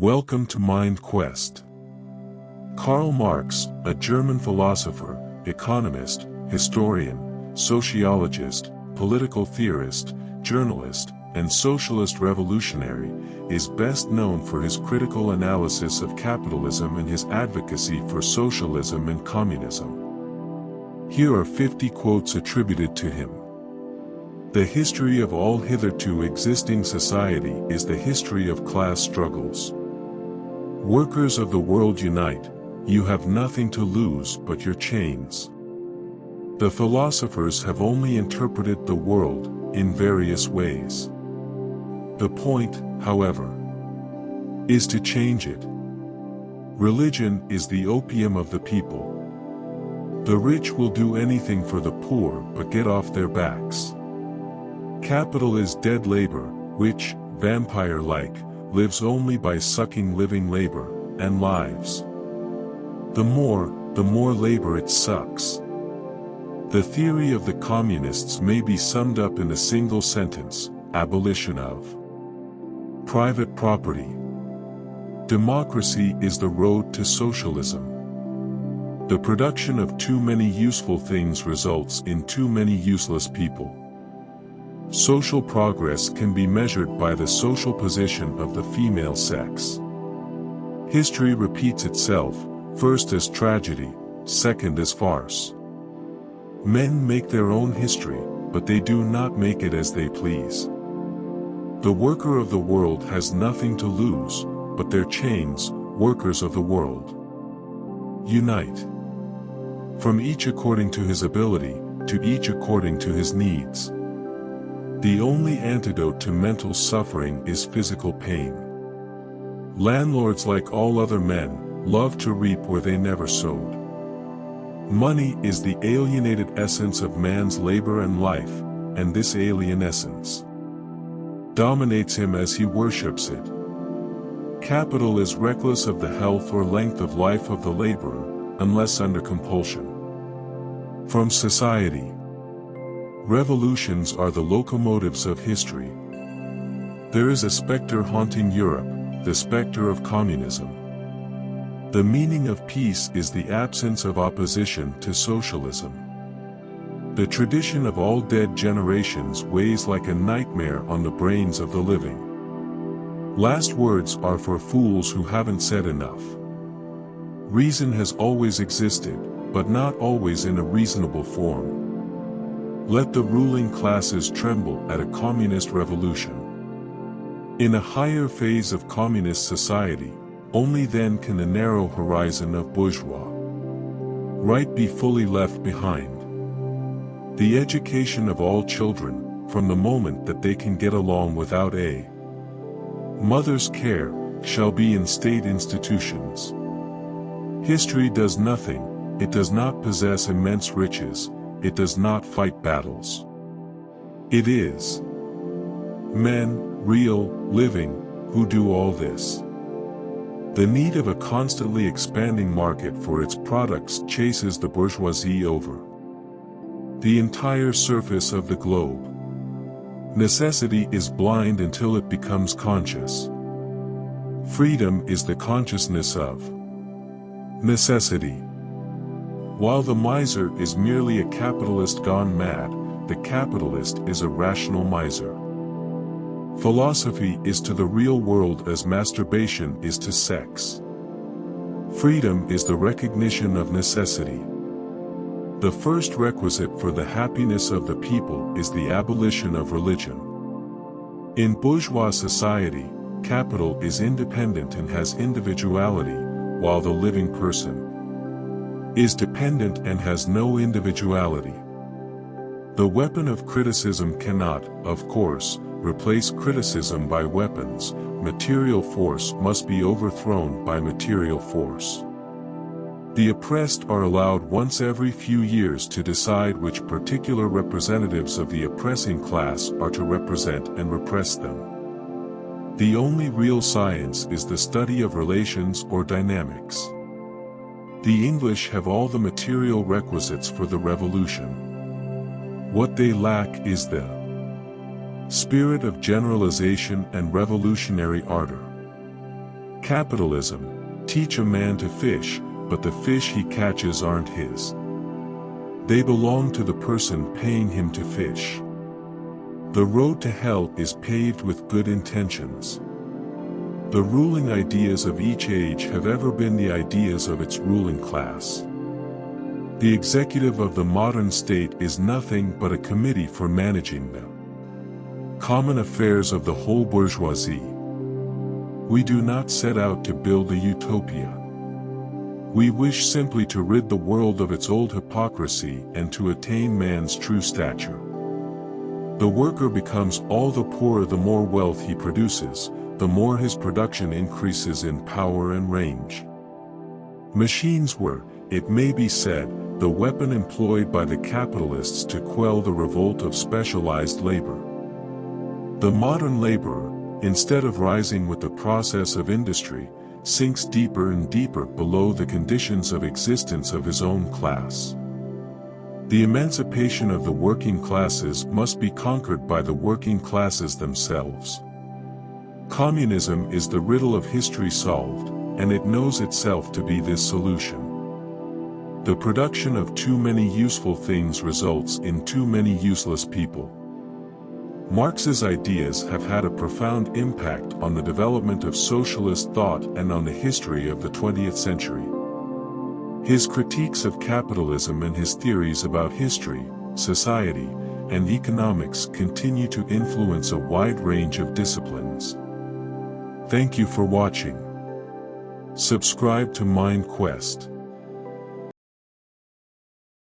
Welcome to Mind Quest. Karl Marx, a German philosopher, economist, historian, sociologist, political theorist, journalist, and socialist revolutionary, is best known for his critical analysis of capitalism and his advocacy for socialism and communism. Here are 50 quotes attributed to him. The history of all hitherto existing society is the history of class struggles. Workers of the world unite, you have nothing to lose but your chains. The philosophers have only interpreted the world in various ways. The point, however, is to change it. Religion is the opium of the people. The rich will do anything for the poor but get off their backs. Capital is dead labor, which, vampire-like, lives only by sucking living labor and lives. The more labor it sucks. The theory of the communists may be summed up in a single sentence: abolition of private property. Democracy is the road to socialism. The production of too many useful things results in too many useless people. Social progress can be measured by the social position of the female sex. History repeats itself, first as tragedy, second as farce. Men make their own history, but they do not make it as they please. The worker of the world has nothing to lose, but their chains, workers of the world. Unite. From each according to his ability, to each according to his needs. The only antidote to mental suffering is physical pain. Landlords, like all other men, love to reap where they never sowed. Money is the alienated essence of man's labor and life, and this alien essence dominates him as he worships it. Capital is reckless of the health or length of life of the laborer, unless under compulsion. From society. Revolutions are the locomotives of history. There is a specter haunting Europe, the specter of communism. The meaning of peace is the absence of opposition to socialism. The tradition of all dead generations weighs like a nightmare on the brains of the living. Last words are for fools who haven't said enough. Reason has always existed, but not always in a reasonable form. Let the ruling classes tremble at a communist revolution. In a higher phase of communist society, only then can the narrow horizon of bourgeois right be fully left behind. The education of all children, from the moment that they can get along without a mother's care, shall be in state institutions. History does nothing, it does not possess immense riches, it does not fight battles. It is men, real, living, who do all this. The need of a constantly expanding market for its products chases the bourgeoisie over the entire surface of the globe. Necessity is blind until it becomes conscious. Freedom is the consciousness of necessity. While the miser is merely a capitalist gone mad, the capitalist is a rational miser. Philosophy is to the real world as masturbation is to sex. Freedom is the recognition of necessity. The first requisite for the happiness of the people is the abolition of religion. In bourgeois society, capital is independent and has individuality, while the living person is dependent and has no individuality. The weapon of criticism cannot, of course, replace criticism by weapons. Material force must be overthrown by material force. The oppressed are allowed once every few years to decide which particular representatives of the oppressing class are to represent and repress them. The only real science is the study of relations or dynamics. The English have all the material requisites for the revolution. What they lack is the spirit of generalization and revolutionary ardor. Capitalism, teach a man to fish, but the fish he catches aren't his. They belong to the person paying him to fish. The road to hell is paved with good intentions. The ruling ideas of each age have ever been the ideas of its ruling class. The executive of the modern state is nothing but a committee for managing them. Common affairs of the whole bourgeoisie. We do not set out to build a utopia. We wish simply to rid the world of its old hypocrisy and to attain man's true stature. The worker becomes all the poorer the more wealth he produces, the more his production increases in power and range. Machines were, it may be said, the weapon employed by the capitalists to quell the revolt of specialized labor. The modern laborer, instead of rising with the process of industry, sinks deeper and deeper below the conditions of existence of his own class. The emancipation of the working classes must be conquered by the working classes themselves. Communism is the riddle of history solved, and it knows itself to be this solution. The production of too many useful things results in too many useless people. Marx's ideas have had a profound impact on the development of socialist thought and on the history of the 20th century. His critiques of capitalism and his theories about history, society, and economics continue to influence a wide range of disciplines. Thank you for watching. Subscribe to MindQuest.